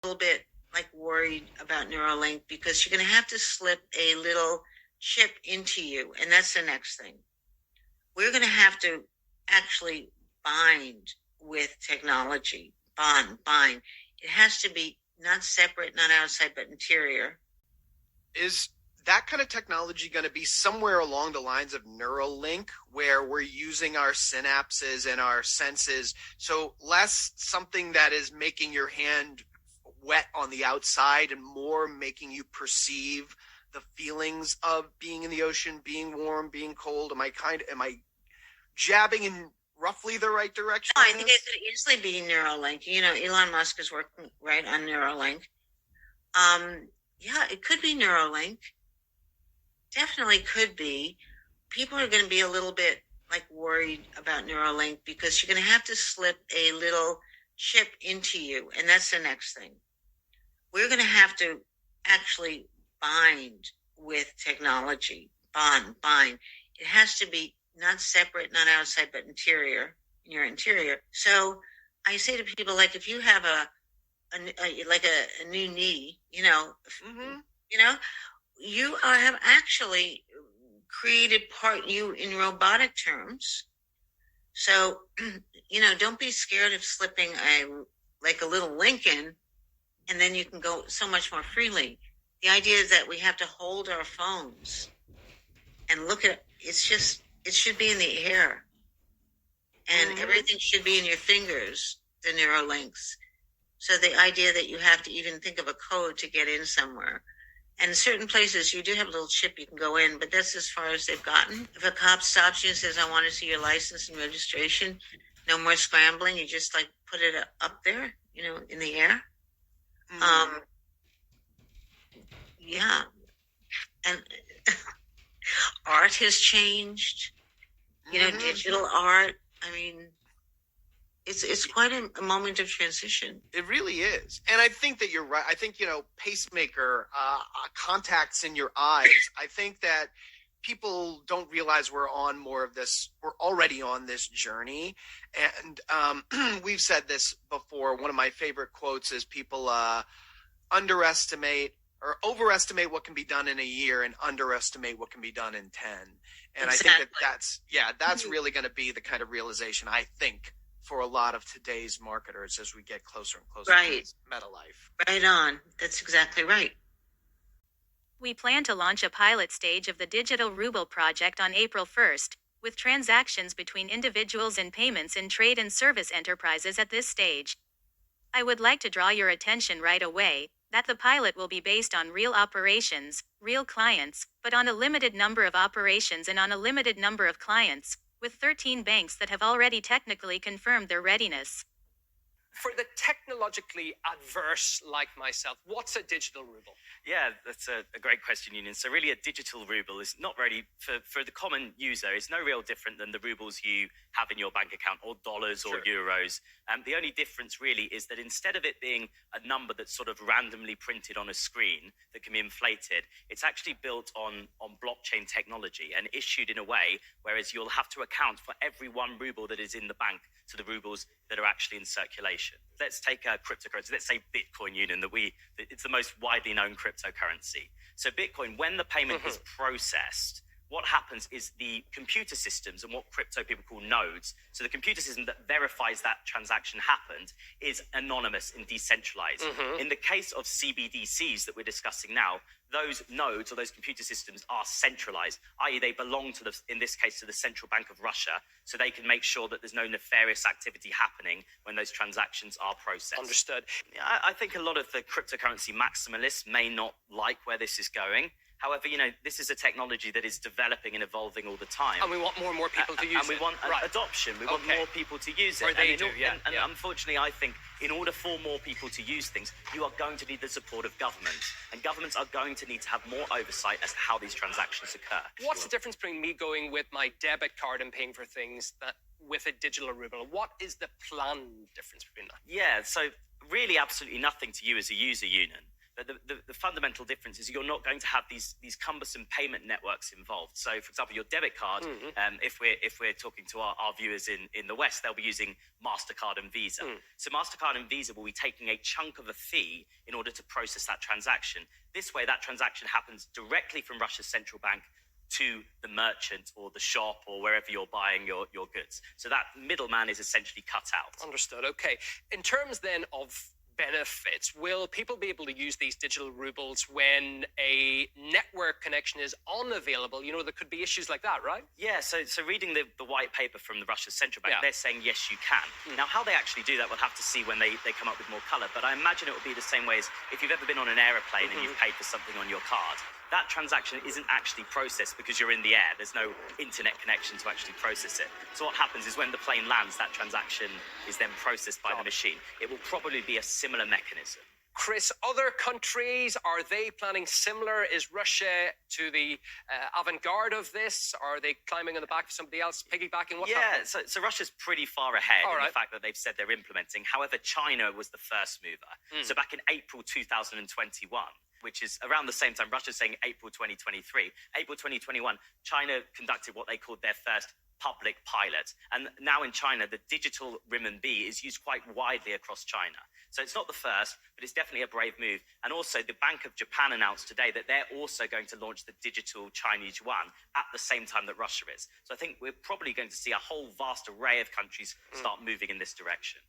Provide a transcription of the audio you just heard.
little bit like worried about Neuralink because you're going to have to slip a little chip into you, and that's the next thing. We're going to have to actually bind with technology. Bind. It has to be not separate, not outside, but interior. Is that kind of technology going to be somewhere along the lines of Neuralink, where we're using our synapses and our senses, so less something that is making your hand wet on the outside and more making you perceive the feelings of being in the ocean, being warm, being cold? Am I jabbing in roughly the right direction? I think it could easily be Neuralink. Elon Musk is working right on Neuralink. Yeah, it could be Neuralink. Definitely could be. People are going to be a little bit like worried about Neuralink because you're going to have to slip a little chip into you, and that's the next thing. We're going to have to actually bind with technology. Bind. It has to be not separate, not outside, but interior, in your interior. So I say to people, like, if you have a new knee, you have actually created part you in robotic terms. So, don't be scared of slipping a little link in, and then you can go so much more freely. The idea is that we have to hold our phones and look at it should be in the air. And everything should be in your fingers, the Neuralinks. So the idea that you have to even think of a code to get in somewhere. And in certain places, you do have a little chip you can go in, but that's as far as they've gotten. If a cop stops you and says, I want to see your license and registration, no more scrambling. You just put it up there, in the air. Yeah. And art has changed, digital art. I mean, it's quite a moment of transition. It really is. And I think that you're right. I think, pacemaker, contacts in your eyes. I think that people don't realize we're on more of this. We're already on this journey. And we've said this before. One of my favorite quotes is people underestimate or overestimate what can be done in a year and underestimate what can be done in 10. And exactly. I think that's really going to be the kind of realization, I think, for a lot of today's marketers as we get closer and closer to this meta life. Right on. That's exactly right. We plan to launch a pilot stage of the Digital Ruble project on April 1st, with transactions between individuals and payments in trade and service enterprises at this stage. I would like to draw your attention right away that the pilot will be based on real operations, real clients, but on a limited number of operations and on a limited number of clients, with 13 banks that have already technically confirmed their readiness. For the technologically adverse like myself, what's a digital ruble? Yeah, that's a great question, Union. So really a digital ruble is not really, for the common user, it's no real different than the rubles you have in your bank account or dollars or euros. The only difference really is that instead of it being a number that's sort of randomly printed on a screen that can be inflated, it's actually built on blockchain technology and issued in a way whereas you'll have to account for every one ruble that is in the bank to the rubles that are actually in circulation. Let's take a cryptocurrency. Let's say Bitcoin, Union, it's the most widely known cryptocurrency. So Bitcoin, when the payment is processed, what happens is the computer systems and what crypto people call nodes, so the computer system that verifies that transaction happened is anonymous and decentralized. In the case of CBDCs that we're discussing now, those nodes or those computer systems are centralized, i.e. they belong to in this case, to the Central Bank of Russia, so they can make sure that there's no nefarious activity happening when those transactions are processed. Understood. I think a lot of the cryptocurrency maximalists may not like where this is going. However, this is a technology that is developing and evolving all the time. And we want more and more people to use it. And we want adoption. We want more people to use it. And unfortunately, I think in order for more people to use things, you are going to need the support of governments. And governments are going to need to have more oversight as to how these transactions occur. What's the difference between me going with my debit card and paying for things with a digital ruble? What is the planned difference between that? Yeah, so really absolutely nothing to you as a user, Union. But the fundamental difference is you're not going to have these cumbersome payment networks involved. So, for example, your debit card, if we're talking to our viewers in the West, they'll be using MasterCard and Visa. So MasterCard and Visa will be taking a chunk of a fee in order to process that transaction. This way, that transaction happens directly from Russia's central bank to the merchant or the shop or wherever you're buying your goods. So that middleman is essentially cut out. Understood. Okay. In terms then of benefits, will people be able to use these digital rubles when a network connection is unavailable? You know, there could be issues like that, right? Yeah, so reading the white paper from the Russia's central bank, Yeah. they're saying, yes, you can. Now, how they actually do that, we'll have to see when they come up with more colour. But I imagine it will be the same way as if you've ever been on an aeroplane and you've paid for something on your card. That transaction isn't actually processed because you're in the air. There's no internet connection to actually process it. So what happens is when the plane lands, that transaction is then processed by the machine. It will probably be a similar mechanism. Chris, other countries, are they planning similar? Is Russia to the avant-garde of this? Are they climbing on the back of somebody else, piggybacking? What's happening? So Russia's pretty far ahead All in right. the fact that they've said they're implementing. However, China was the first mover. So back in April 2021, which is around the same time, Russia's saying April 2023. April 2021, China conducted what they called their first public pilot. And now in China, the digital renminbi is used quite widely across China. So it's not the first, but it's definitely a brave move. And also, the Bank of Japan announced today that they're also going to launch the digital Chinese yuan at the same time that Russia is. So I think we're probably going to see a whole vast array of countries start moving in this direction.